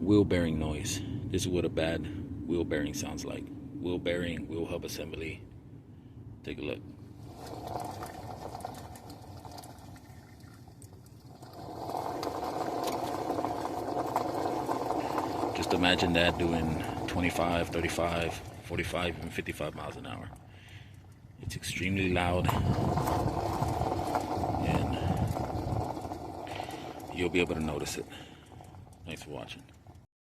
wheel bearing noise. This is what a bad wheel bearing sounds like. Wheel bearing, wheel hub assembly. Take a look. Just imagine that doing 25, 35, 45, even 55 miles an hour. It's extremely loud, and you'll be able to notice it. Thanks for watching.